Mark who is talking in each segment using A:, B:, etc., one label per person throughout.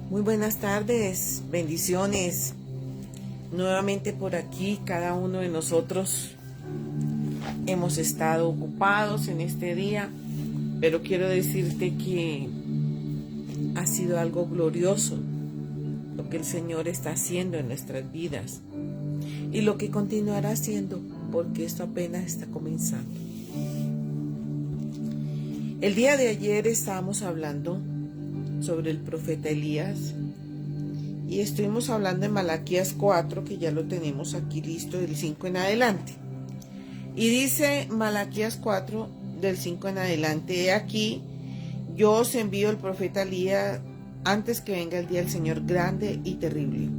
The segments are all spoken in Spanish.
A: Muy buenas tardes, bendiciones. Nuevamente por aquí, cada uno de nosotros hemos estado ocupados en este día, pero quiero decirte que ha sido algo glorioso lo que el Señor está haciendo en nuestras vidas y lo que continuará haciendo, porque esto apenas está comenzando. El día de ayer estábamos hablando sobre el profeta Elías y estuvimos hablando en Malaquías 4, que ya lo tenemos aquí listo, del 5 en adelante. Y dice Malaquías 4, del 5 en adelante: he aquí, yo os envío el profeta Elías antes que venga el día del Señor grande y terrible.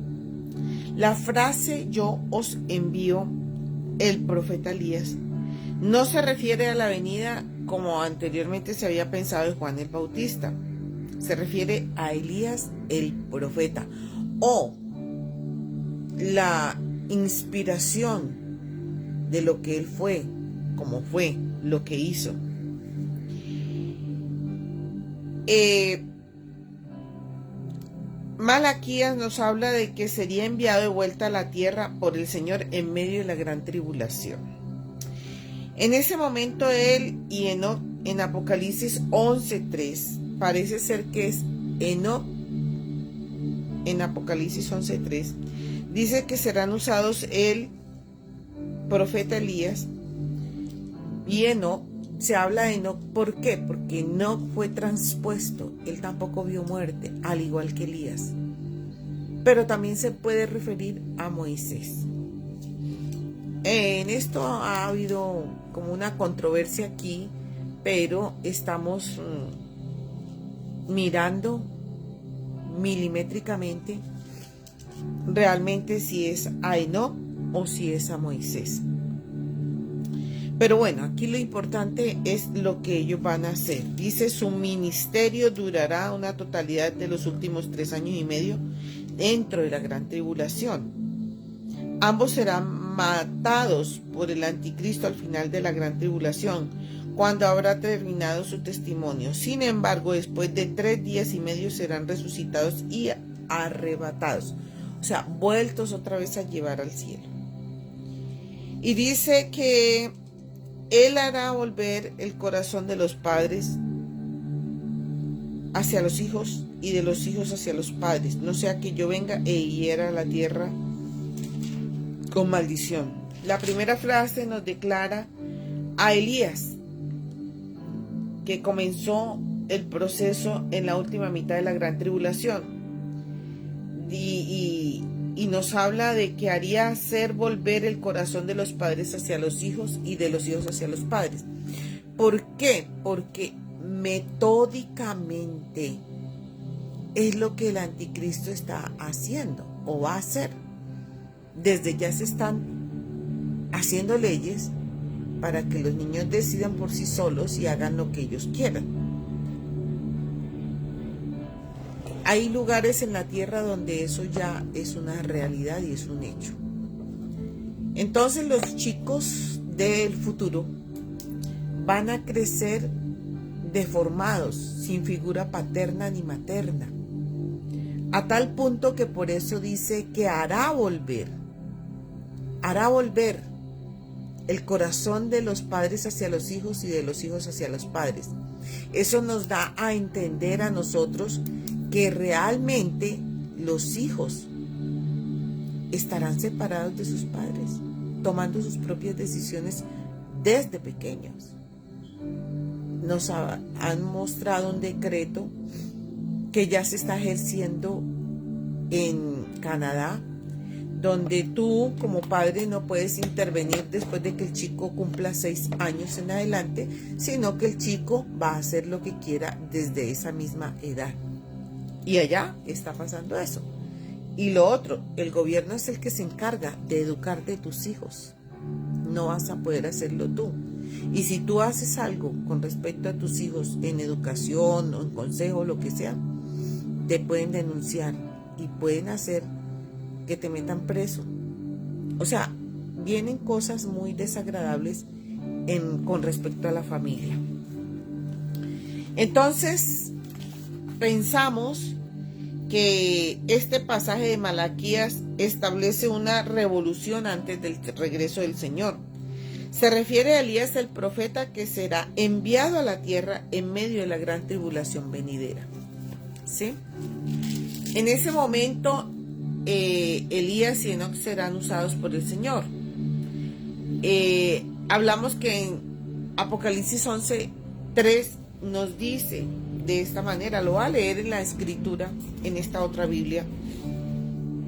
A: La frase yo os envío el profeta Elías no se refiere a la venida como anteriormente se había pensado de Juan el Bautista. Se refiere a Elías el profeta, o la inspiración de lo que él fue, como fue, lo que hizo. Malaquías nos habla de que sería enviado de vuelta a la tierra por el Señor en medio de la gran tribulación. En ese momento él y Enoc, en Apocalipsis 11:3, parece ser que es Enoc, en Apocalipsis 11:3, dice que serán usados el profeta Elías y Enoc. Se habla de Enoc, ¿por qué? Porque Enoc fue transpuesto, él tampoco vio muerte, al igual que Elías. Pero también se puede referir a Moisés. En esto ha habido como una controversia aquí, pero estamos mirando milimétricamente realmente si es a Enoc o si es a Moisés. Pero bueno, aquí lo importante es lo que ellos van a hacer. Dice, su ministerio durará una totalidad de los últimos 3 años y medio dentro de la gran tribulación. Ambos serán matados por el anticristo al final de la gran tribulación, cuando habrá terminado su testimonio. Sin embargo, después de 3 días y medio serán resucitados y arrebatados, o sea, vueltos otra vez a llevar al cielo. Y dice que él hará volver el corazón de los padres hacia los hijos y de los hijos hacia los padres, no sea que yo venga e hiera la tierra con maldición. La primera frase nos declara a Elías, que comenzó el proceso en la última mitad de la gran tribulación, y nos habla de que haría hacer volver el corazón de los padres hacia los hijos y de los hijos hacia los padres. ¿Por qué? Porque metódicamente es lo que el anticristo está haciendo o va a hacer. Desde ya se están haciendo leyes para que los niños decidan por sí solos y hagan lo que ellos quieran. Hay lugares en la tierra donde eso ya es una realidad y es un hecho. Entonces los chicos del futuro van a crecer deformados, sin figura paterna ni materna, a tal punto que por eso dice que hará volver el corazón de los padres hacia los hijos y de los hijos hacia los padres. Eso nos da a entender a nosotros que realmente los hijos estarán separados de sus padres, tomando sus propias decisiones desde pequeños. Nos han mostrado un decreto que ya se está ejerciendo en Canadá, donde tú como padre no puedes intervenir después de que el chico cumpla 6 años en adelante, sino que el chico va a hacer lo que quiera desde esa misma edad. Y allá está pasando eso. Y lo otro, el gobierno es el que se encarga de educarte a tus hijos. No vas a poder hacerlo tú. Y si tú haces algo con respecto a tus hijos en educación o en consejo, lo que sea, te pueden denunciar y pueden hacer que te metan preso. O sea, vienen cosas muy desagradables con respecto a la familia. Entonces, pensamos que este pasaje de Malaquías establece una revolución antes del regreso del Señor. Se refiere a Elías el profeta que será enviado a la tierra en medio de la gran tribulación venidera. ¿Sí? En ese momento, Elías y Enoc serán usados por el Señor. Hablamos que en Apocalipsis 11:3 nos dice de esta manera, lo va a leer en la escritura, en esta otra Biblia.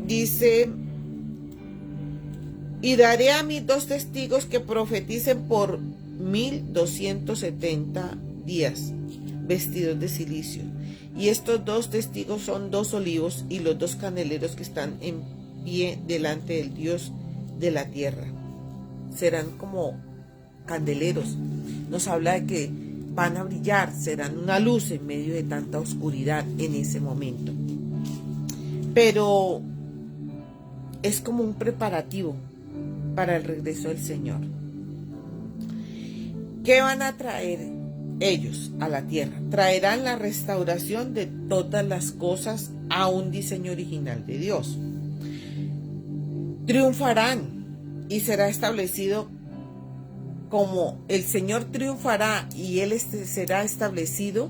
A: Dice: y daré a mis 2 testigos que profeticen por 1270 días, vestidos de cilicio. Y estos 2 testigos son 2 olivos y los 2 candeleros que están en pie delante del Dios de la tierra. Serán como candeleros. Nos habla de que van a brillar, serán una luz en medio de tanta oscuridad en ese momento. Pero es como un preparativo para el regreso del Señor. ¿Qué van a traer ellos a la tierra? Traerán la restauración de todas las cosas a un diseño original de Dios. Triunfarán y será establecido como el Señor triunfará, y Él será establecido,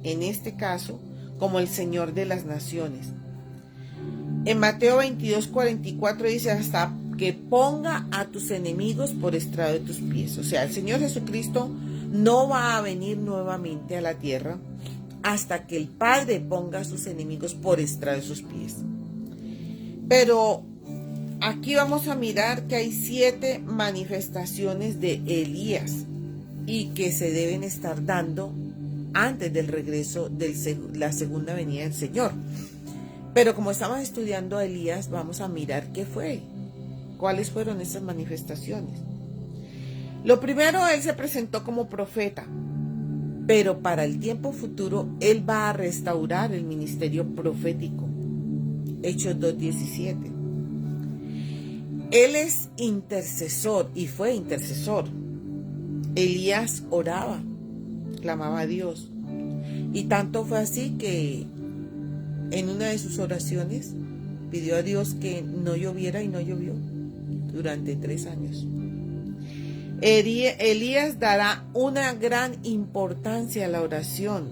A: en este caso, como el Señor de las naciones. En Mateo 22:44 dice: hasta que ponga a tus enemigos por estrado de tus pies. O sea, el Señor Jesucristo no va a venir nuevamente a la tierra hasta que el Padre ponga a sus enemigos por estrado de sus pies. Pero aquí vamos a mirar que hay 7 manifestaciones de Elías y que se deben estar dando antes del regreso de la segunda venida del Señor. Pero como estamos estudiando a Elías, vamos a mirar qué fue, cuáles fueron esas manifestaciones. Lo primero, él se presentó como profeta, pero para el tiempo futuro, él va a restaurar el ministerio profético. Hechos 2:17. Él es intercesor y fue intercesor. Elías oraba, clamaba a Dios. Y tanto fue así que en una de sus oraciones pidió a Dios que no lloviera y no llovió durante 3 años. Elías dará una gran importancia a la oración.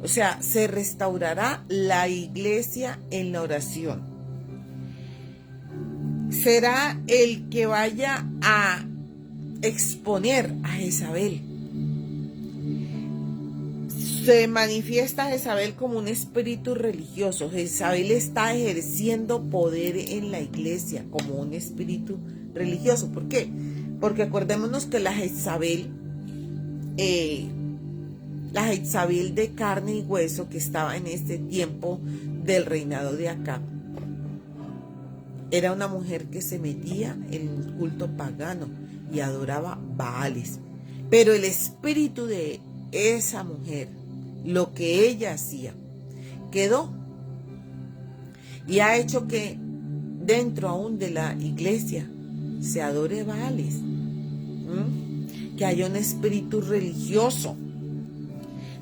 A: O sea, se restaurará la iglesia en la oración. Será el que vaya a exponer a Jezabel. Se manifiesta Jezabel como un espíritu religioso. Jezabel está ejerciendo poder en la iglesia como un espíritu religioso. ¿Por qué? Porque acordémonos que la Jezabel de carne y hueso que estaba en este tiempo del reinado de Acab, era una mujer que se metía en el culto pagano y adoraba Baales. Pero el espíritu de esa mujer, lo que ella hacía, quedó y ha hecho que dentro aún de la iglesia se adore Baales, que haya un espíritu religioso.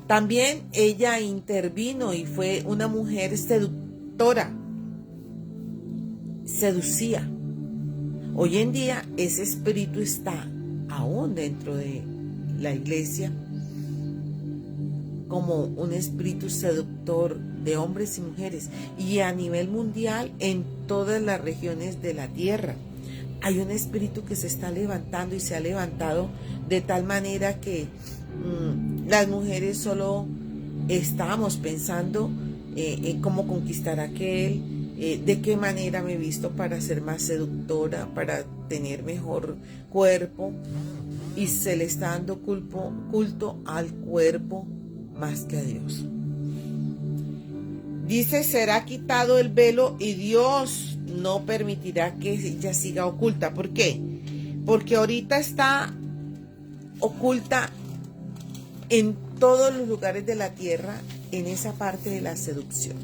A: También ella intervino y fue una mujer seductora, seducía. Hoy en día ese espíritu está aún dentro de la iglesia como un espíritu seductor de hombres y mujeres, y a nivel mundial en todas las regiones de la tierra hay un espíritu que se está levantando y se ha levantado de tal manera que las mujeres solo estamos pensando en cómo conquistar a aquel, de qué manera me he visto para ser más seductora, para tener mejor cuerpo, y se le está dando culto al cuerpo más que a Dios. Dice: será quitado el velo y Dios no permitirá que ella siga oculta. ¿Por qué? Porque ahorita está oculta en todos los lugares de la tierra, en esa parte de la seducción.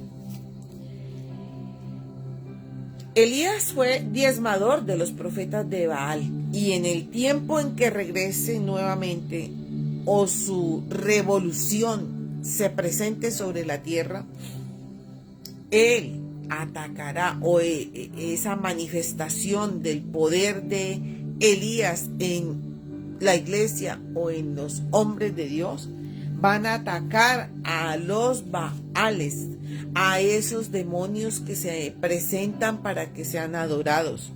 A: Elías fue diezmador de los profetas de Baal, y en el tiempo en que regrese nuevamente o su revolución se presente sobre la tierra, Él atacará, o esa manifestación del poder de Elías en la iglesia o en los hombres de Dios, van a atacar a los Baales, a esos demonios que se presentan para que sean adorados.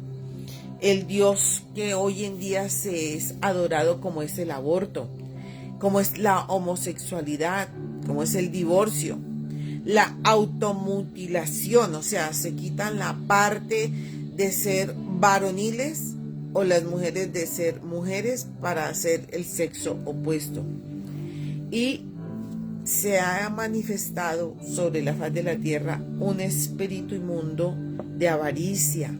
A: El Dios que hoy en día se es adorado, como es el aborto, como es la homosexualidad, como es el divorcio, la automutilación, o sea, se quitan la parte de ser varoniles o las mujeres de ser mujeres para hacer el sexo opuesto. Y se ha manifestado sobre la faz de la tierra un espíritu inmundo de avaricia,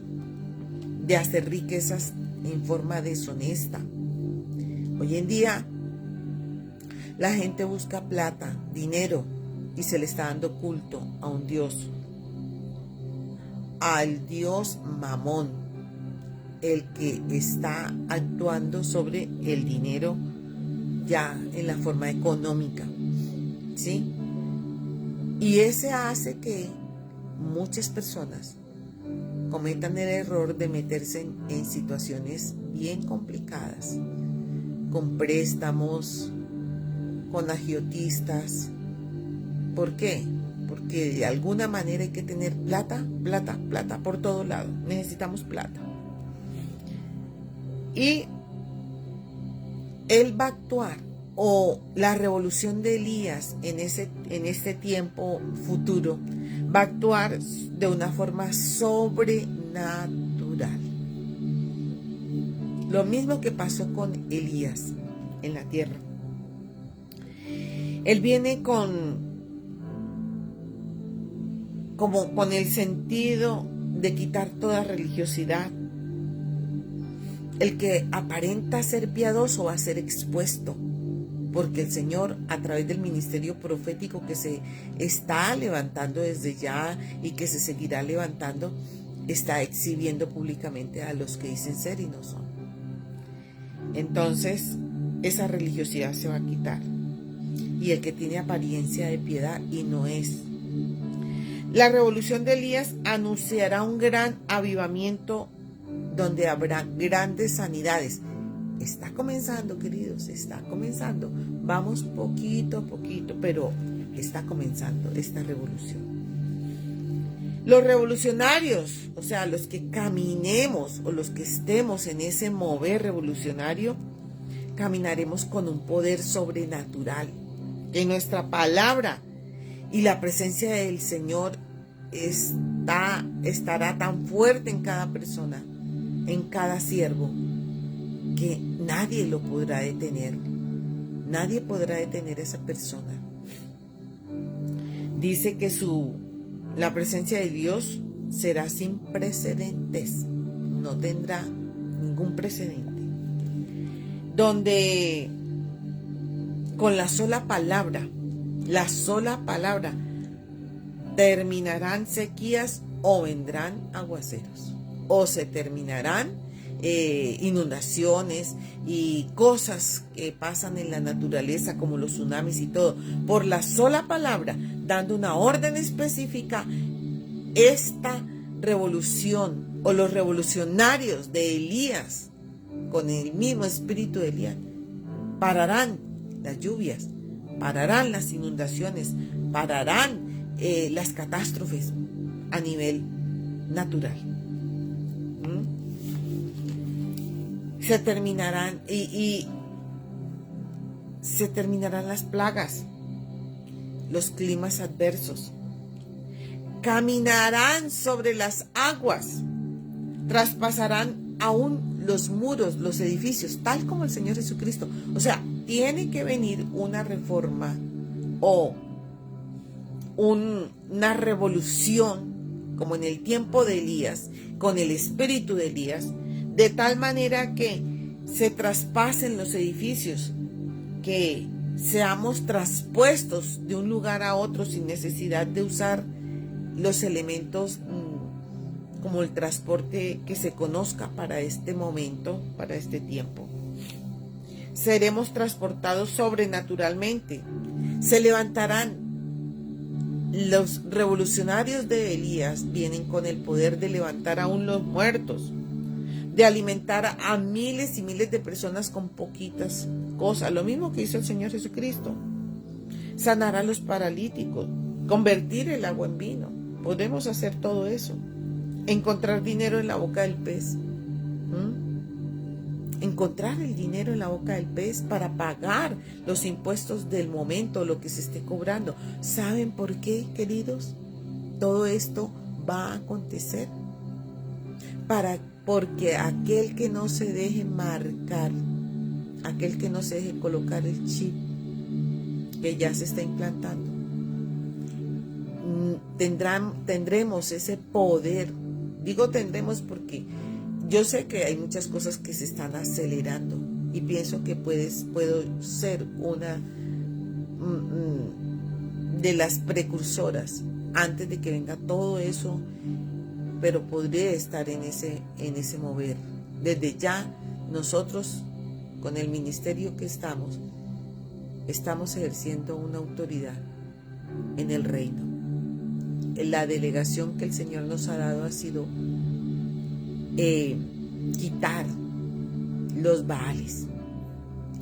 A: de hacer riquezas en forma deshonesta. Hoy en día la gente busca plata, dinero, y se le está dando culto a un Dios, al Dios Mamón, el que está actuando sobre el dinero ya en la forma económica, ¿sí? Y ese hace que muchas personas cometan el error de meterse en situaciones bien complicadas, con préstamos, con agiotistas. ¿Por qué? Porque de alguna manera hay que tener plata por todo lado. Necesitamos plata. Y él va a actuar, o la revolución de Elías en este tiempo futuro, va a actuar de una forma sobrenatural. Lo mismo que pasó con Elías en la tierra. Él viene con el sentido de quitar toda religiosidad. El que aparenta ser piadoso va a ser expuesto, porque el Señor, a través del ministerio profético que se está levantando desde ya y que se seguirá levantando, está exhibiendo públicamente a los que dicen ser y no son. Entonces, esa religiosidad se va a quitar, y el que tiene apariencia de piedad y no es. La revolución de Elías anunciará un gran avivamiento donde habrá grandes sanidades. Está comenzando, queridos, está comenzando. Vamos poquito a poquito, pero está comenzando esta revolución. Los revolucionarios, o sea, los que caminemos o los que estemos en ese mover revolucionario, caminaremos con un poder sobrenatural. Que nuestra palabra y la presencia del Señor estará tan fuerte en cada persona, en cada siervo, que nadie lo podrá detener. Nadie podrá detener a esa persona. Dice que la presencia de Dios será sin precedentes. No tendrá ningún precedente. Donde con la sola palabra, terminarán sequías o vendrán aguaceros, o se terminarán inundaciones y cosas que pasan en la naturaleza como los tsunamis y todo, por la sola palabra, dando una orden específica. Esta revolución o los revolucionarios de Elías, con el mismo espíritu de Elías, pararán las lluvias, pararán las inundaciones, pararán las catástrofes a nivel natural. Se terminarán se terminarán las plagas, los climas adversos. Caminarán sobre las aguas, traspasarán aún los muros, los edificios, tal como el Señor Jesucristo. O sea, tiene que venir una reforma o una revolución, como en el tiempo de Elías, con el espíritu de Elías, de tal manera que se traspasen los edificios, que seamos traspuestos de un lugar a otro sin necesidad de usar los elementos como el transporte que se conozca para este momento, para este tiempo. Seremos transportados sobrenaturalmente. Se levantarán Los revolucionarios de Elías vienen con el poder de levantar aún los muertos, de alimentar a miles y miles de personas con poquitas cosas, lo mismo que hizo el Señor Jesucristo. Sanar a los paralíticos, convertir el agua en vino. Podemos hacer todo eso. Encontrar dinero en la boca del pez. Encontrar el dinero en la boca del pez para pagar los impuestos del momento, lo que se esté cobrando. ¿Saben por qué, queridos? Todo esto va a acontecer porque aquel que no se deje marcar, aquel que no se deje colocar el chip que ya se está implantando, tendremos ese poder. Digo tendremos porque yo sé que hay muchas cosas que se están acelerando y pienso que puedo ser una de las precursoras antes de que venga todo eso, pero podría estar en ese mover. Desde ya nosotros, con el ministerio que estamos ejerciendo una autoridad en el reino. La delegación que el Señor nos ha dado ha sido quitar los Baales,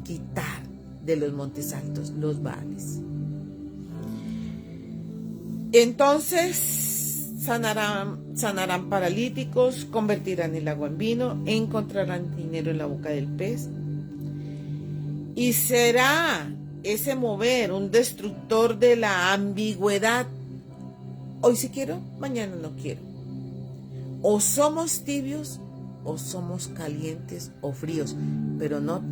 A: quitar de los montes altos los Baales. Entonces sanarán paralíticos, convertirán el agua en vino, encontrarán dinero en la boca del pez, y será ese mover un destructor de la ambigüedad. Hoy sí quiero, mañana no quiero. O somos tibios o somos calientes o fríos, pero no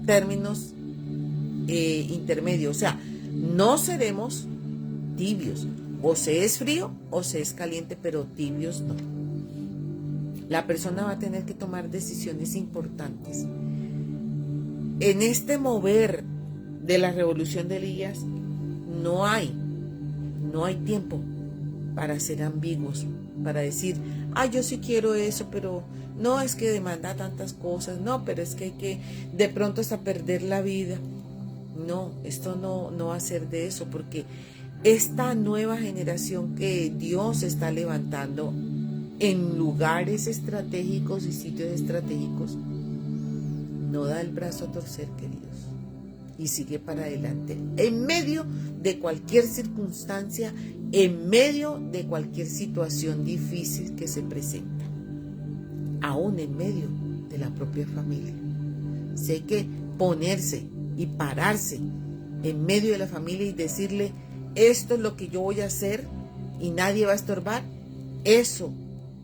A: términos intermedios. O sea, no seremos tibios. O se es frío o se es caliente, pero tibios no. La persona va a tener que tomar decisiones importantes. En este mover de la revolución de Elías no hay tiempo para ser ambiguos, para decir, yo sí quiero eso, pero no, es que demanda tantas cosas, no, pero es que hay que de pronto hasta perder la vida. No, esto no va a ser de eso, porque esta nueva generación que Dios está levantando en lugares estratégicos y sitios estratégicos, no da el brazo a torcer, queridos, y sigue para adelante, en medio de cualquier circunstancia, en medio de cualquier situación difícil que se presenta, aún en medio de la propia familia. Sé que ponerse y pararse en medio de la familia y decirle, esto es lo que yo voy a hacer y nadie va a estorbar, eso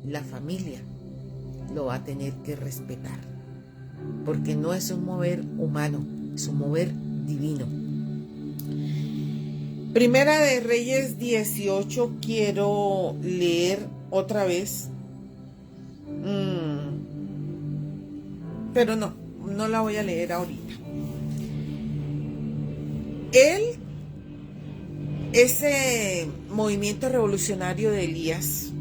A: la familia lo va a tener que respetar, porque no es un mover humano, es un mover divino. Primera de Reyes 18 quiero leer otra vez, pero no la voy a leer ahorita. Ese movimiento revolucionario de Elías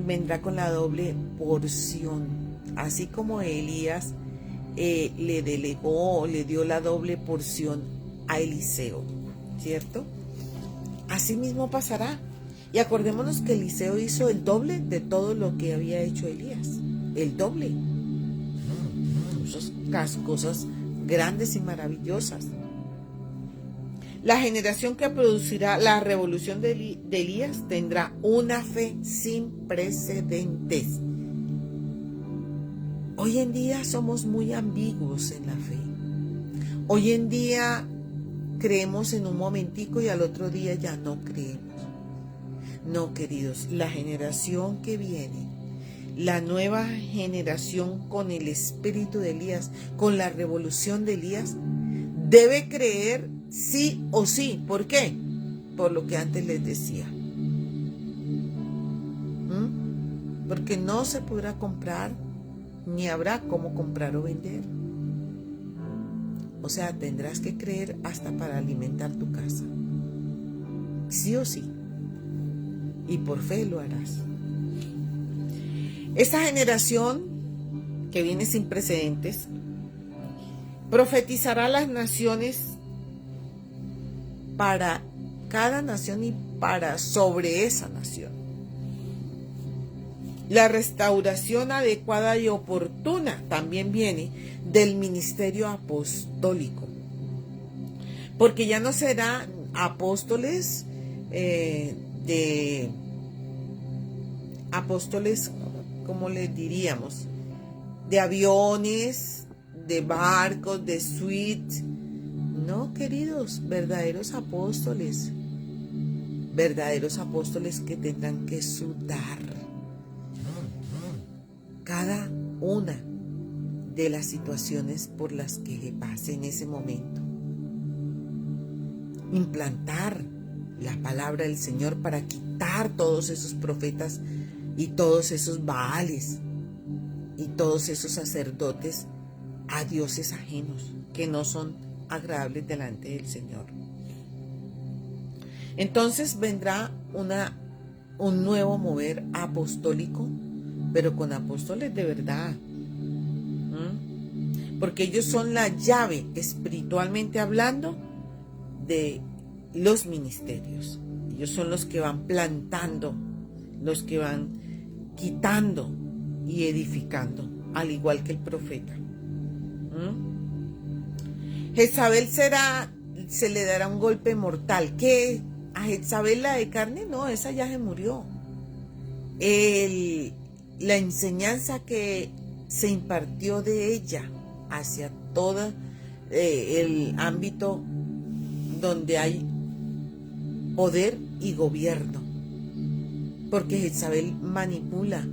A: vendrá con la doble porción, así como Elías le delegó, le dio la doble porción a Eliseo, ¿cierto? Así mismo pasará. Y acordémonos que Eliseo hizo el doble de todo lo que había hecho Elías, el doble. Esas cosas grandes y maravillosas. La generación que producirá la revolución de Elías tendrá una fe sin precedentes. Hoy en día somos muy ambiguos en la fe. Hoy en día creemos en un momentico y al otro día ya no creemos. No, queridos, la generación que viene, la nueva generación con el espíritu de Elías, con la revolución de Elías, debe creer sí o sí. ¿Por qué? Por lo que antes les decía. Porque no se podrá comprar, ni habrá cómo comprar o vender. O sea, tendrás que creer hasta para alimentar tu casa. Sí o sí. Y por fe lo harás. Esta generación que viene sin precedentes profetizará a las naciones para cada nación y para sobre esa nación. La restauración adecuada y oportuna también viene del ministerio apostólico, porque ya no serán apóstoles apóstoles, ¿cómo les diríamos? De aviones, de barcos, de suites. No, queridos, verdaderos apóstoles que tendrán que sudar cada una de las situaciones por las que le pase en ese momento. Implantar la palabra del Señor para quitar todos esos profetas y todos esos baales y todos esos sacerdotes a dioses ajenos que no son agradables delante del Señor. Entonces vendrá un nuevo mover apostólico, pero con apóstoles de verdad. Porque ellos son la llave, espiritualmente hablando, de los ministerios. Ellos son los que van plantando, los que van quitando y edificando, al igual que el profeta. Jezabel se le dará un golpe mortal. ¿Qué? ¿A Jezabel la de carne? No, esa ya se murió. La enseñanza que se impartió de ella hacia todo el ámbito donde hay poder y gobierno, porque Jezabel manipula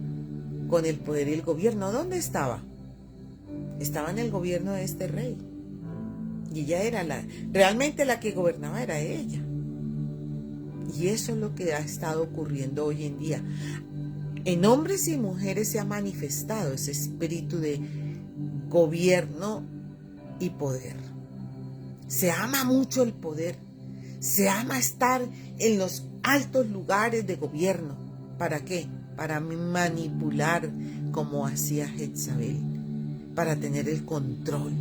A: con el poder y el gobierno. ¿Dónde estaba? Estaba en el gobierno de este rey, y ella era realmente la que gobernaba era ella. Y eso es lo que ha estado ocurriendo hoy en día. En hombres y mujeres se ha manifestado ese espíritu de gobierno y poder. Se ama mucho el poder. Se ama estar en los altos lugares de gobierno. ¿Para qué? Para manipular como hacía Jezabel, para tener el control.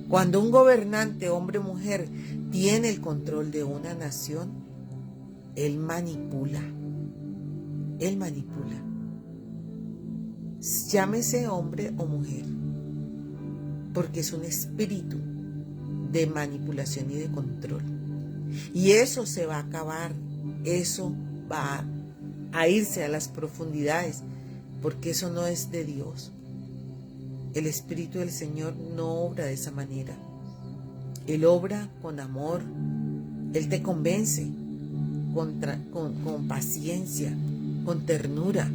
A: Cuando un gobernante, hombre o mujer, tiene el control de una nación, él manipula. Él manipula. Llámese hombre o mujer, porque es un espíritu de manipulación y de control. Y eso se va a acabar, eso va a irse a las profundidades, porque eso no es de Dios. El Espíritu del Señor no obra de esa manera. Él obra con amor. Él te convence con paciencia, con ternura,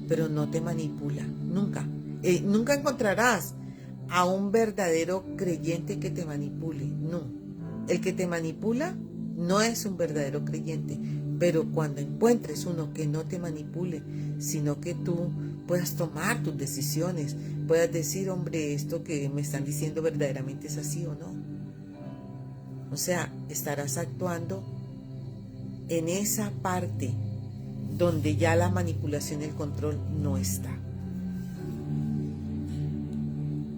A: pero no te manipula, nunca. Nunca encontrarás a un verdadero creyente que te manipule, no. El que te manipula no es un verdadero creyente, pero cuando encuentres uno que no te manipule, sino que tú puedas tomar tus decisiones, puedas decir, hombre, esto que me están diciendo verdaderamente es así o no. O sea, estarás actuando en esa parte donde ya la manipulación y el control no está.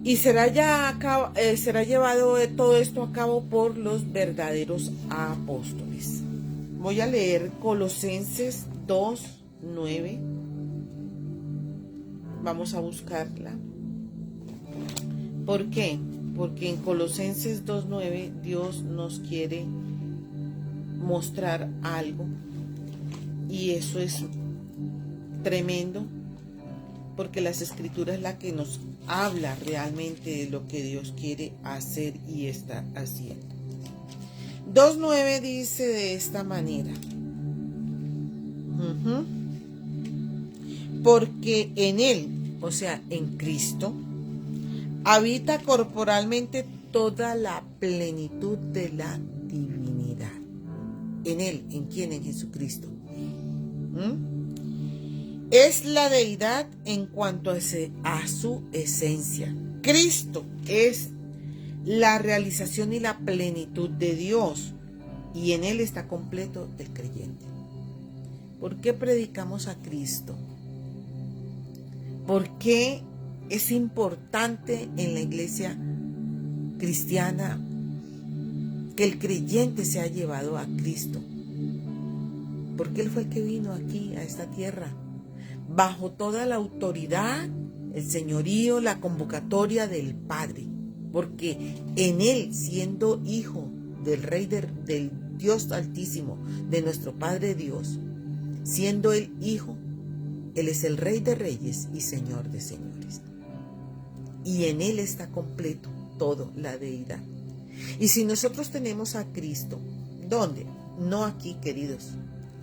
A: Y será llevado todo esto a cabo por los verdaderos apóstoles. Voy a leer Colosenses 2:9. Vamos a buscarla. ¿Por qué? Porque en Colosenses 2:9 Dios nos quiere mostrar algo, y eso es tremendo, porque las escrituras es la que nos habla realmente de lo que Dios quiere hacer y está haciendo. 2:9 dice de esta manera: porque en Él, o sea, en Cristo, habita corporalmente toda la plenitud de la divinidad. En Él, ¿en quién? En Jesucristo. Es la deidad en cuanto a su esencia. Cristo es la realización y la plenitud de Dios, y en Él está completo el creyente. ¿Por qué predicamos a Cristo? ¿Por qué es importante en la iglesia cristiana que el creyente se ha llevado a Cristo. Porque Él fue el que vino aquí, a esta tierra, bajo toda la autoridad, el señorío, la convocatoria del Padre. Porque en Él, siendo hijo del Rey del Dios Altísimo, de nuestro Padre Dios, siendo Él hijo, Él es el Rey de Reyes y Señor de Señores. Y en Él está completo todo, la deidad. Y si nosotros tenemos a Cristo, ¿dónde? No aquí, queridos,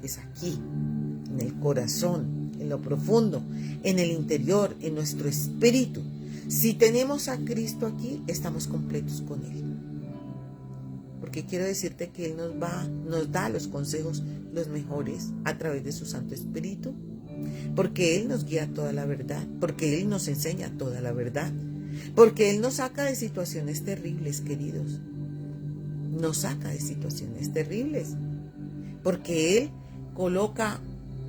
A: es aquí, en el corazón, en lo profundo, en el interior, en nuestro espíritu. Si tenemos a Cristo aquí, estamos completos con Él. Porque quiero decirte que Él nos da los consejos, los mejores, a través de su Santo Espíritu. Porque Él nos guía toda la verdad, porque Él nos enseña toda la verdad, porque Él nos saca de situaciones terribles, queridos. Nos saca de situaciones terribles, porque Él coloca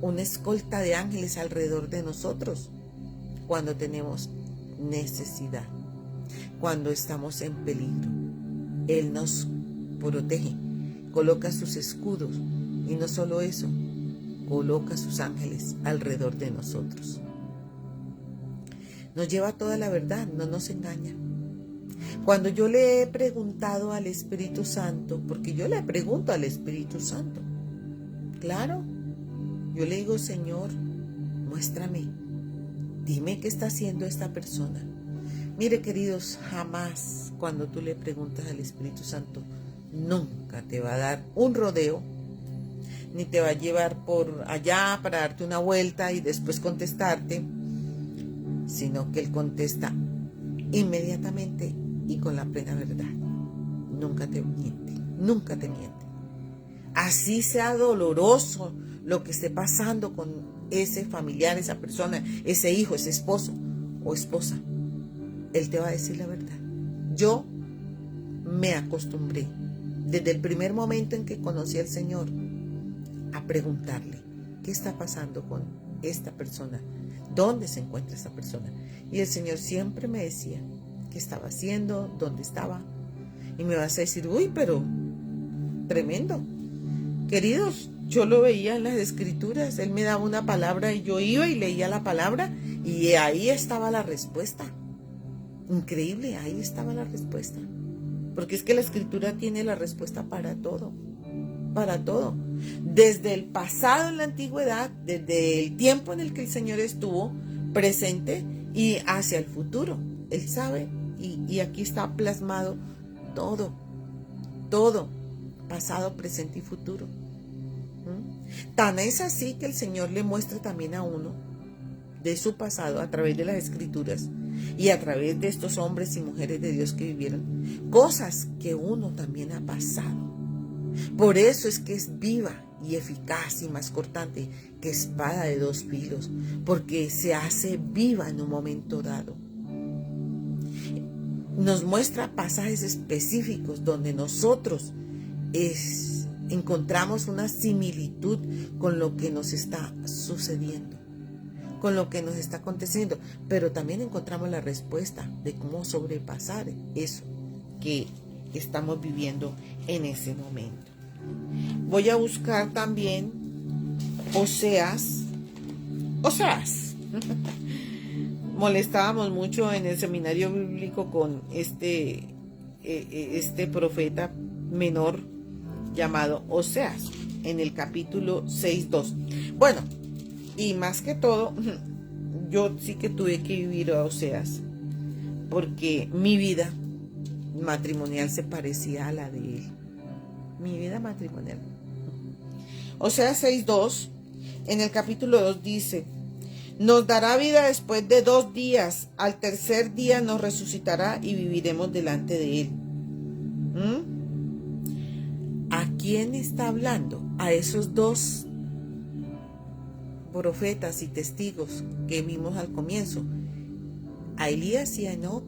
A: una escolta de ángeles alrededor de nosotros cuando tenemos necesidad, cuando estamos en peligro. Él nos protege, coloca sus escudos y no solo eso, coloca sus ángeles alrededor de nosotros. Nos lleva toda la verdad, no nos engaña. Cuando yo le he preguntado al Espíritu Santo, porque yo le pregunto al Espíritu Santo, claro, yo le digo, Señor, muéstrame, dime qué está haciendo esta persona. Mire, queridos, jamás cuando tú le preguntas al Espíritu Santo, nunca te va a dar un rodeo, ni te va a llevar por allá para darte una vuelta y después contestarte, sino que Él contesta inmediatamente y con la plena verdad. Nunca te miente, nunca te miente. Así sea doloroso lo que esté pasando con ese familiar, esa persona, ese hijo, ese esposo o esposa, Él te va a decir la verdad. Yo me acostumbré desde el primer momento en que conocí al Señor a preguntarle qué está pasando con esta persona, dónde se encuentra esta persona. Y el Señor siempre me decía qué estaba haciendo, dónde estaba. Y me vas a decir, uy, pero tremendo. Queridos, yo lo veía en las escrituras, Él me daba una palabra y yo iba y leía la palabra y ahí estaba la respuesta. Increíble, ahí estaba la respuesta. Porque es que la escritura tiene la respuesta para todo. Para todo. Desde el pasado en la antigüedad, desde el tiempo en el que el Señor estuvo presente y hacia el futuro. Él sabe y aquí está plasmado todo. Todo. Pasado, presente y futuro. Tan es así que el Señor le muestra también a uno de su pasado a través de las escrituras y a través de estos hombres y mujeres de Dios que vivieron cosas que uno también ha pasado. Por eso es que es viva y eficaz y más cortante que espada de dos filos, porque se hace viva en un momento dado. Nos muestra pasajes específicos donde nosotros encontramos una similitud con lo que nos está sucediendo, con lo que nos está aconteciendo, pero también encontramos la respuesta de cómo sobrepasar eso que estamos viviendo en ese momento. Voy a buscar también Oseas. Molestábamos mucho en el seminario bíblico con este profeta menor llamado Oseas, en el capítulo 6:2. Bueno, y más que todo, yo sí que tuve que vivir a Oseas, porque mi vida matrimonial se parecía a la de él. Mi vida matrimonial. Oseas 6:2, en el capítulo 2 dice: nos dará vida después de 2 días, al tercer día nos resucitará y viviremos delante de él. ¿A quién está hablando? A esos 2 profetas y testigos que vimos al comienzo. ¿A Elías y a Enoc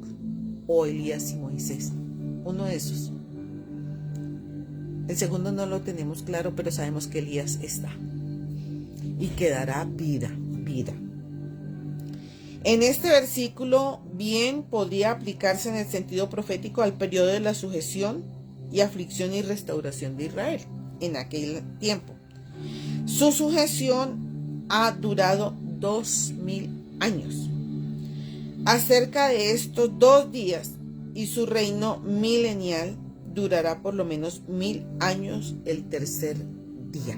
A: o Elías y Moisés? Uno de esos. El segundo no lo tenemos claro, pero sabemos que Elías está. Y que dará vida. En este versículo bien podría aplicarse en el sentido profético al periodo de la sujeción y aflicción y restauración de Israel en aquel tiempo. Su sujeción ha durado 2000 años. Acerca de estos 2 días y su reino milenial durará por lo menos 1000 años el tercer día.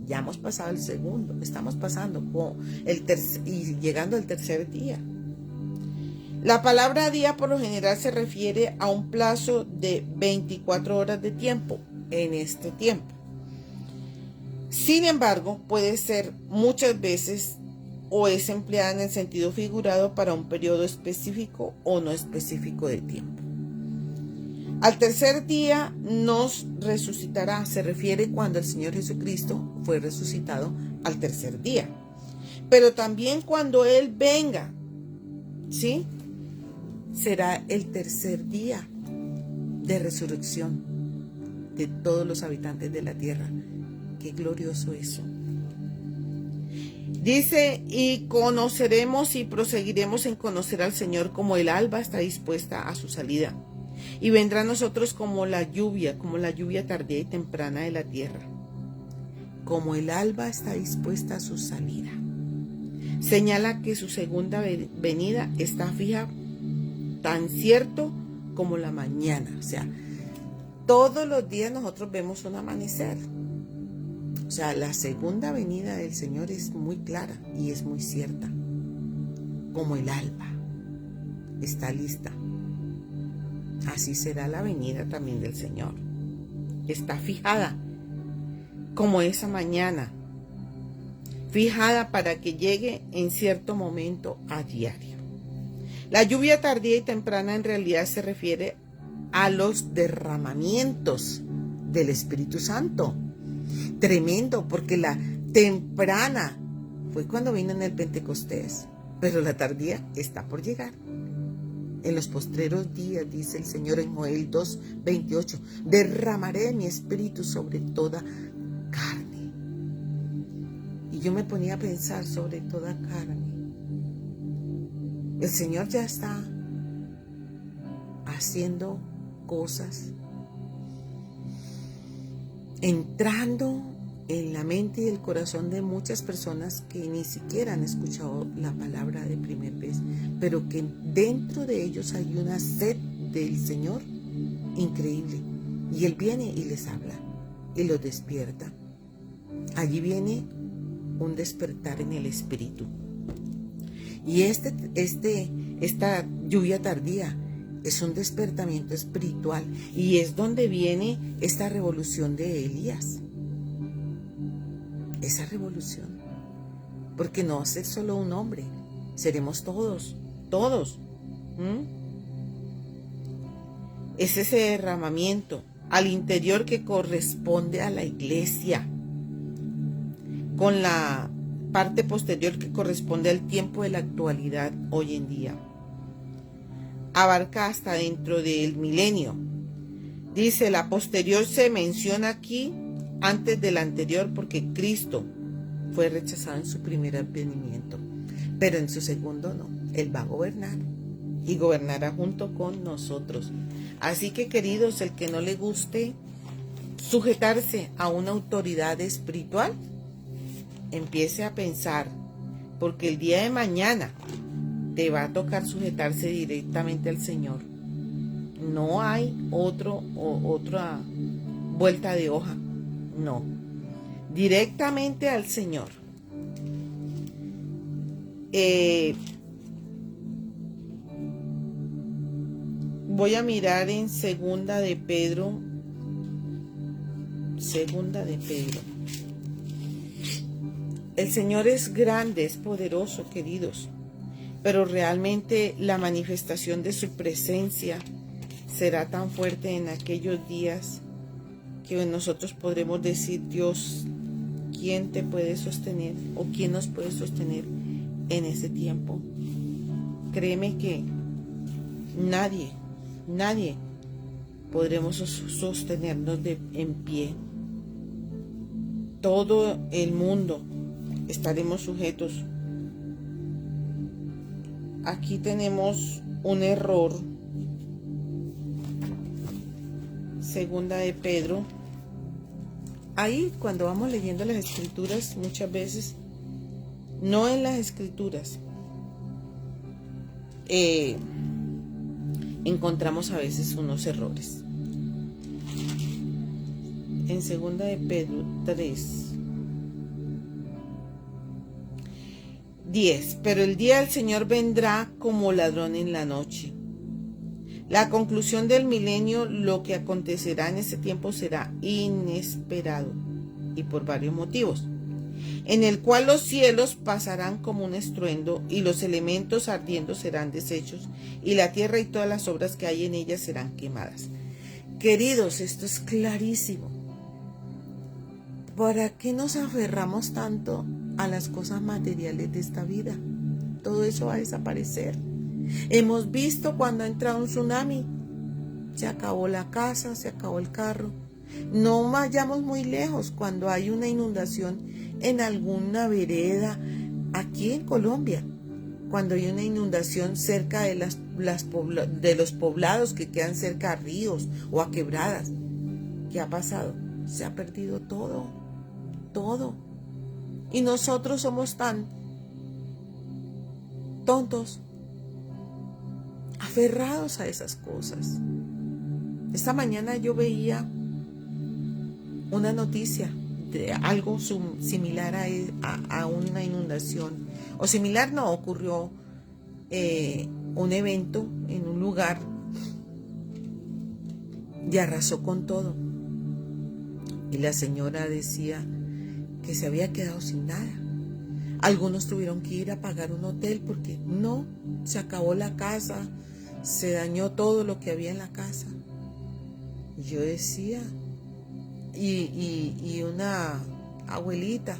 A: Ya hemos pasado el segundo, estamos pasando y llegando al tercer día. La palabra día por lo general se refiere a un plazo de 24 horas de tiempo en este tiempo. Sin embargo, puede ser muchas veces o es empleada en el sentido figurado para un periodo específico o no específico de tiempo. Al tercer día nos resucitará, se refiere cuando el Señor Jesucristo fue resucitado al tercer día. Pero también cuando Él venga, ¿sí? Será el tercer día de resurrección de todos los habitantes de la tierra. Qué glorioso eso. Dice, y conoceremos y proseguiremos en conocer al Señor como el alba está dispuesta a su salida. Y vendrá a nosotros como la lluvia tardía y temprana de la tierra. Como el alba está dispuesta a su salida. Señala que su segunda venida está fija tan cierto como la mañana. O sea, todos los días nosotros vemos un amanecer. O sea, la segunda venida del Señor es muy clara y es muy cierta. Como el alba está lista. Así será la venida también del Señor. Está fijada como esa mañana. Fijada para que llegue en cierto momento a diario. La lluvia tardía y temprana en realidad se refiere a los derramamientos del Espíritu Santo. Tremendo, porque la temprana fue cuando vino en el Pentecostés, pero la tardía está por llegar. En los postreros días, dice el Señor en Joel 2:28, derramaré mi espíritu sobre toda carne. Y yo me ponía a pensar sobre toda carne. El Señor ya está haciendo cosas, entrando en la mente y el corazón de muchas personas que ni siquiera han escuchado la palabra de primera vez, pero que dentro de ellos hay una sed del Señor increíble. Y Él viene y les habla y los despierta. Allí viene un despertar en el espíritu. Y esta lluvia tardía es un despertamiento espiritual y es donde viene esta revolución de Elías. Esa revolución. Porque no va a ser solo un hombre, seremos todos. Es ese derramamiento al interior que corresponde a la iglesia, con la parte posterior que corresponde al tiempo de la actualidad hoy en día. Abarca hasta dentro del milenio. Dice, la posterior se menciona aquí antes del anterior porque Cristo fue rechazado en su primer advenimiento, pero en su segundo no. Él va a gobernar y gobernará junto con nosotros. Así que, queridos, el que no le guste sujetarse a una autoridad espiritual, empiece a pensar, porque el día de mañana te va a tocar sujetarse directamente al Señor. No hay otra vuelta de hoja. No. Directamente al Señor. Voy a mirar en Segunda de Pedro. El Señor es grande, es poderoso, queridos. Pero realmente la manifestación de su presencia será tan fuerte en aquellos días que nosotros podremos decir, Dios, ¿quién te puede sostener o quién nos puede sostener en ese tiempo? Créeme que nadie podremos sostenernos en pie. Todo el mundo estaremos sujetos. Aquí tenemos un error segunda de Pedro. Ahí cuando vamos leyendo las escrituras, muchas veces, no en las escrituras, encontramos a veces unos errores. En segunda de Pedro 3:10, pero el día del Señor vendrá como ladrón en la noche. La conclusión del milenio, lo que acontecerá en ese tiempo será inesperado y por varios motivos, en el cual los cielos pasarán como un estruendo y los elementos ardiendo serán deshechos y la tierra y todas las obras que hay en ella serán quemadas. Queridos, esto es clarísimo. ¿Para qué nos aferramos tanto a las cosas materiales de esta vida? Todo eso va a desaparecer. Hemos visto cuando ha entrado un tsunami, se acabó la casa, se acabó el carro. No vayamos muy lejos cuando hay una inundación en alguna vereda, aquí en Colombia, cuando hay una inundación cerca de los poblados que quedan cerca a ríos o a quebradas. ¿Qué ha pasado? Se ha perdido todo, todo. Y nosotros somos tan tontos, aferrados a esas cosas. Esta mañana yo veía una noticia de algo similar a una inundación, o similar no, ocurrió un evento en un lugar y arrasó con todo. Y la señora decía que se había quedado sin nada. Algunos tuvieron que ir a pagar un hotel porque no, se acabó la casa, se dañó todo lo que había en la casa. Y yo decía, y una abuelita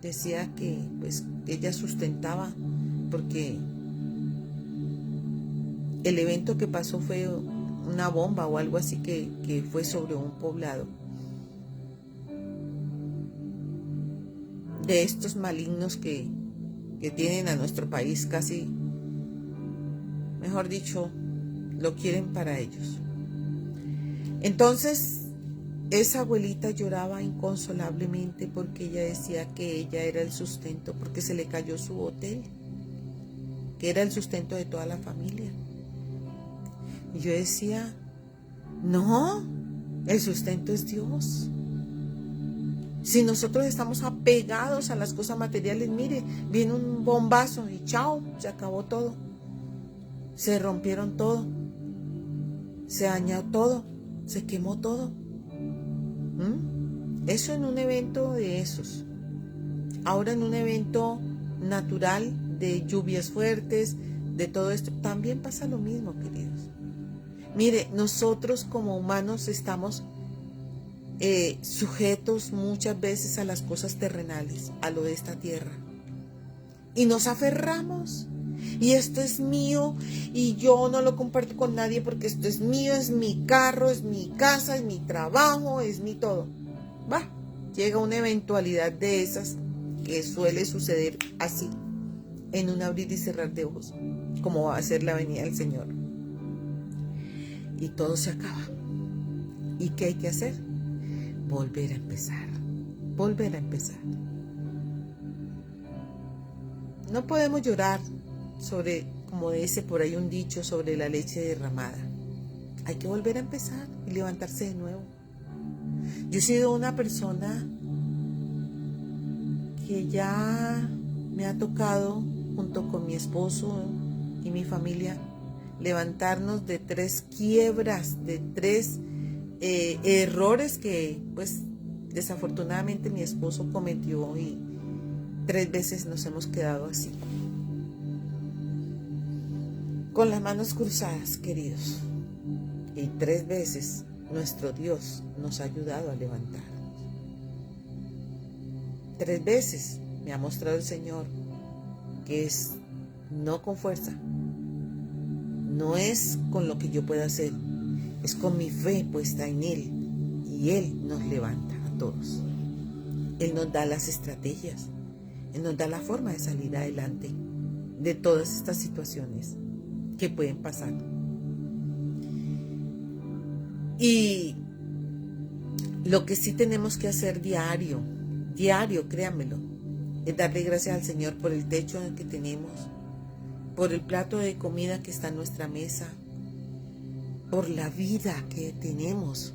A: decía que pues ella sustentaba porque el evento que pasó fue una bomba o algo así que fue sobre un poblado de estos malignos que tienen a nuestro país casi, mejor dicho, lo quieren para ellos. Entonces, esa abuelita lloraba inconsolablemente porque ella decía que ella era el sustento, porque se le cayó su hotel, que era el sustento de toda la familia. Y yo decía, no, el sustento es Dios. Si nosotros estamos apegados a las cosas materiales, mire, viene un bombazo y chao, se acabó todo. Se rompieron todo. Se dañó todo. Se quemó todo. Eso en un evento de esos. Ahora en un evento natural de lluvias fuertes, de todo esto, también pasa lo mismo, queridos. Mire, nosotros como humanos estamos sujetos muchas veces a las cosas terrenales, a lo de esta tierra. Y nos aferramos. Y esto es mío y yo no lo comparto con nadie porque esto es mío, es mi carro, es mi casa, es mi trabajo, es mi todo. Llega una eventualidad de esas que suele suceder así, en un abrir y cerrar de ojos, como va a ser la venida del Señor. Y todo se acaba. ¿Y qué hay que hacer? Volver a empezar. Volver a empezar. No podemos llorar sobre, como dice por ahí un dicho, sobre la leche derramada. Hay que volver a empezar y levantarse de nuevo. Yo he sido una persona que ya me ha tocado, junto con mi esposo y mi familia, levantarnos de 3 quiebras, de 3 errores que pues desafortunadamente mi esposo cometió y 3 veces nos hemos quedado así, con las manos cruzadas, queridos, y 3 veces nuestro Dios nos ha ayudado a levantarnos. 3 veces me ha mostrado el Señor que es no con fuerza, no es con lo que yo pueda hacer, es con mi fe puesta en Él, y Él nos levanta a todos. Él nos da las estrategias, Él nos da la forma de salir adelante de todas estas situaciones que pueden pasar. Y lo que sí tenemos que hacer diario, créanmelo, es darle gracias al Señor por el techo que tenemos, por el plato de comida que está en nuestra mesa, por la vida que tenemos.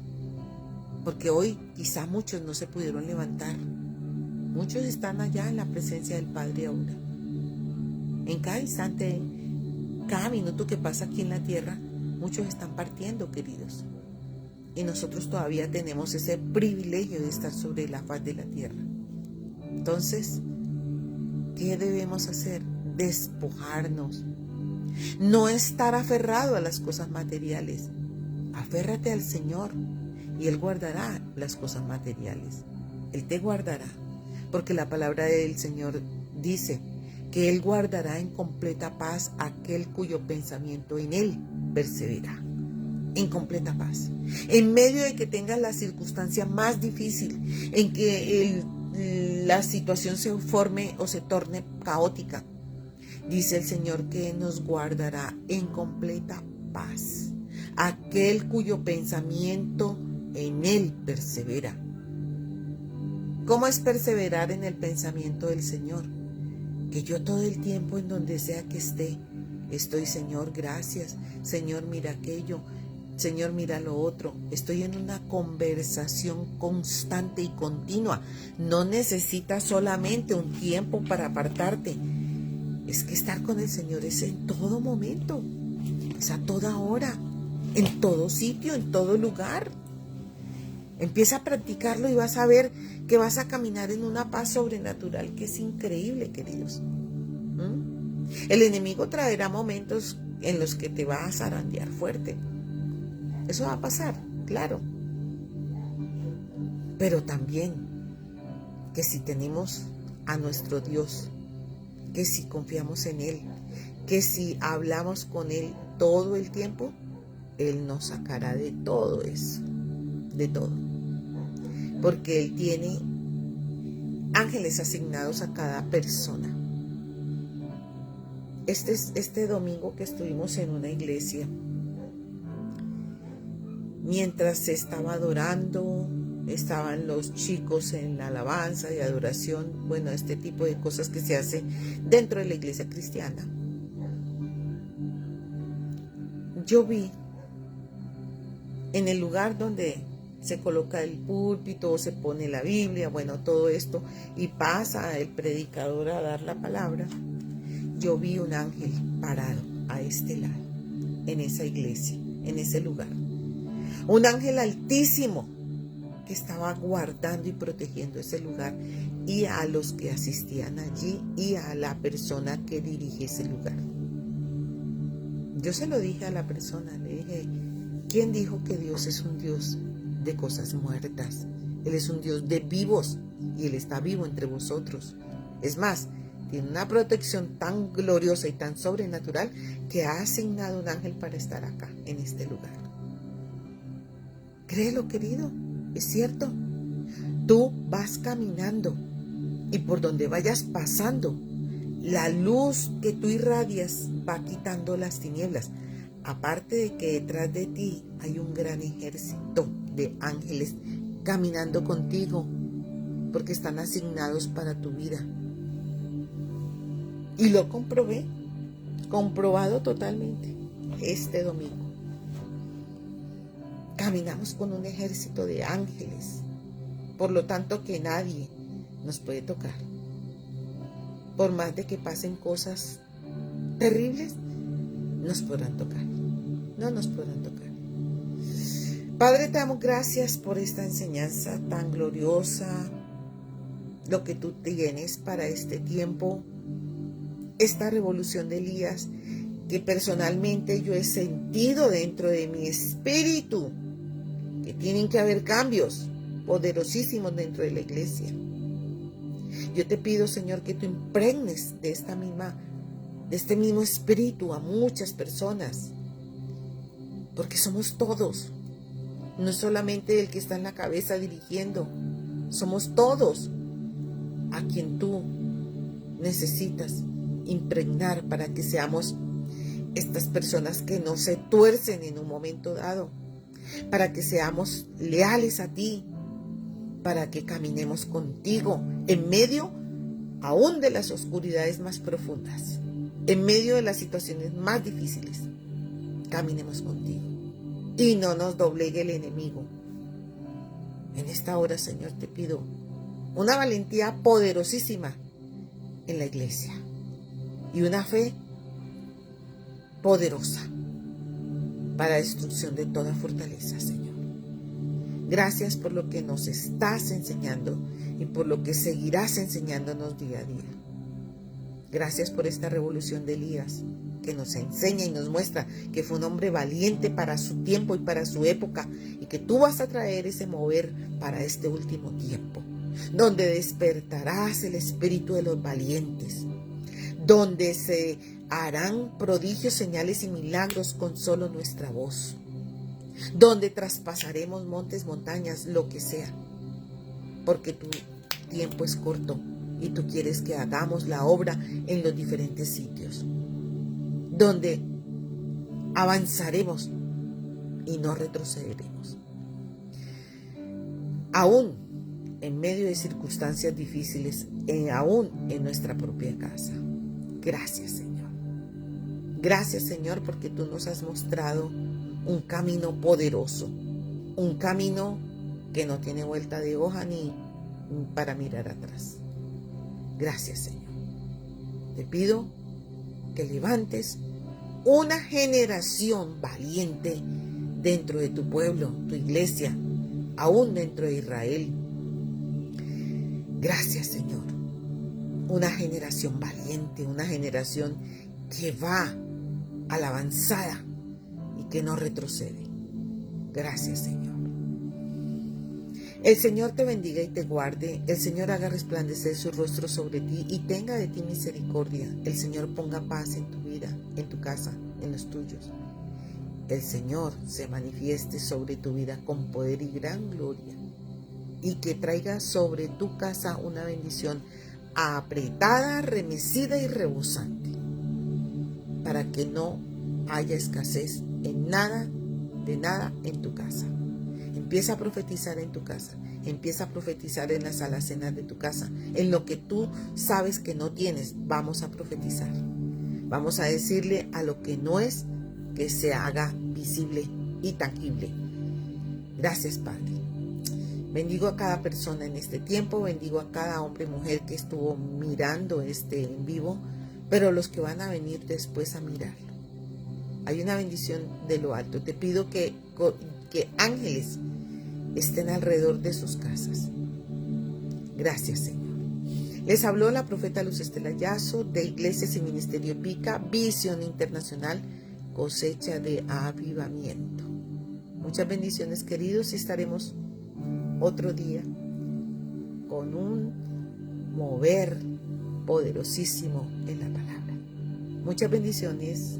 A: Porque hoy quizá muchos no se pudieron levantar. Muchos están allá en la presencia del Padre ahora. En cada instante, en cada minuto que pasa aquí en la tierra, muchos están partiendo, queridos. Y nosotros todavía tenemos ese privilegio de estar sobre la faz de la tierra. Entonces, ¿qué debemos hacer? Despojarnos. No estar aferrado a las cosas materiales. Aférrate al Señor y Él guardará las cosas materiales. Él te guardará. Porque la palabra del Señor dice que Él guardará en completa paz aquel cuyo pensamiento en Él persevera. En completa paz. En medio de que tengas la circunstancia más difícil, en que la situación se forme o se torne caótica, dice el Señor que nos guardará en completa paz. Aquel cuyo pensamiento en Él persevera. ¿Cómo es perseverar en el pensamiento del Señor? Que yo todo el tiempo, en donde sea que esté, estoy, Señor, gracias. Señor, mira aquello. Señor, mira lo otro. Estoy en una conversación constante y continua. No necesitas solamente un tiempo para apartarte. Es que estar con el Señor es en todo momento. Es a toda hora. En todo sitio, en todo lugar. Empieza a practicarlo y vas a ver que vas a caminar en una paz sobrenatural que es increíble, queridos. El enemigo traerá momentos en los que te va a zarandear fuerte. Eso va a pasar, claro. Pero también que si tenemos a nuestro Dios, que si confiamos en Él, que si hablamos con Él todo el tiempo, Él nos sacará de todo eso, de todo. Porque Él tiene ángeles asignados a cada persona. Este domingo que estuvimos en una iglesia, mientras se estaba adorando, estaban los chicos en la alabanza y adoración, bueno, este tipo de cosas que se hace dentro de la iglesia cristiana. Yo vi en el lugar donde se coloca el púlpito, se pone la Biblia, bueno, todo esto, y pasa el predicador a dar la palabra. Yo vi un ángel parado a este lado, en esa iglesia, en ese lugar. Un ángel altísimo que estaba guardando y protegiendo ese lugar y a los que asistían allí y a la persona que dirige ese lugar. Yo se lo dije a la persona, le dije, ¿quién dijo que Dios es un Dios de cosas muertas? Él es un Dios de vivos y Él está vivo entre vosotros. Es más, tiene una protección tan gloriosa y tan sobrenatural que ha asignado un ángel para estar acá, en este lugar. Créelo, querido, es cierto. Tú vas caminando y por donde vayas pasando, la luz que tú irradias va quitando las tinieblas. Aparte de que detrás de ti hay un gran ejército de ángeles caminando contigo, porque están asignados para tu vida. Y lo comprobé, comprobado totalmente, este domingo. Caminamos con un ejército de ángeles, por lo tanto que nadie nos puede tocar. Por más de que pasen cosas terribles, nos podrán tocar. No nos podrán tocar. Padre, te damos gracias por esta enseñanza tan gloriosa, lo que tú tienes para este tiempo, esta revolución de Elías, que personalmente yo he sentido dentro de mi espíritu, que tienen que haber cambios poderosísimos dentro de la iglesia. Yo te pido, Señor, que tú impregnes de este mismo espíritu a muchas personas, porque somos todos, no solamente el que está en la cabeza dirigiendo, somos todos a quien tú necesitas impregnar para que seamos estas personas que no se tuercen en un momento dado, para que seamos leales a ti, para que caminemos contigo en medio aún de las oscuridades más profundas, en medio de las situaciones más difíciles. Caminemos contigo y no nos doblegue el enemigo. En esta hora, Señor, te pido una valentía poderosísima en la iglesia y una fe poderosa para destrucción de toda fortaleza, Señor. Gracias por lo que nos estás enseñando y por lo que seguirás enseñándonos día a día. Gracias por esta revolución de Elías, que nos enseña y nos muestra que fue un hombre valiente para su tiempo y para su época, y que tú vas a traer ese mover para este último tiempo, donde despertarás el espíritu de los valientes, donde se harán prodigios, señales y milagros con solo nuestra voz, donde traspasaremos montes, montañas, lo que sea, porque tu tiempo es corto y tú quieres que hagamos la obra en los diferentes sitios, donde avanzaremos y no retrocederemos, aún en medio de circunstancias difíciles, aún en nuestra propia casa. Gracias, Señor. Gracias, Señor, porque tú nos has mostrado un camino poderoso, un camino que no tiene vuelta de hoja ni para mirar atrás. Gracias, Señor. Te pido que levantes una generación valiente dentro de tu pueblo, tu iglesia, aún dentro de Israel. Gracias, Señor. Una generación valiente, una generación que va a la avanzada y que no retrocede. Gracias, Señor. El Señor te bendiga y te guarde. El Señor haga resplandecer su rostro sobre ti y tenga de ti misericordia. El Señor ponga paz en tu vida, en tu casa, en los tuyos. El Señor se manifieste sobre tu vida con poder y gran gloria, y que traiga sobre tu casa una bendición apretada, remecida y rebosante, para que no haya escasez en nada, de nada en tu casa. Empieza a profetizar en tu casa, empieza a profetizar en las alacenas de tu casa, en lo que tú sabes que no tienes. Vamos a profetizar, vamos a decirle a lo que no es, que se haga visible y tangible. Gracias, Padre. Bendigo a cada persona en este tiempo, bendigo a cada hombre y mujer que estuvo mirando este en vivo, pero los que van a venir después a mirarlo. Hay una bendición de lo alto. Te pido que ángeles estén alrededor de sus casas. Gracias, Señor. Les habló la profeta Luz Estela Yazo, de Iglesias y Ministerio Pica, Visión Internacional, Cosecha de Avivamiento. Muchas bendiciones, queridos, y estaremos otro día con un mover poderosísimo en la palabra. Muchas bendiciones.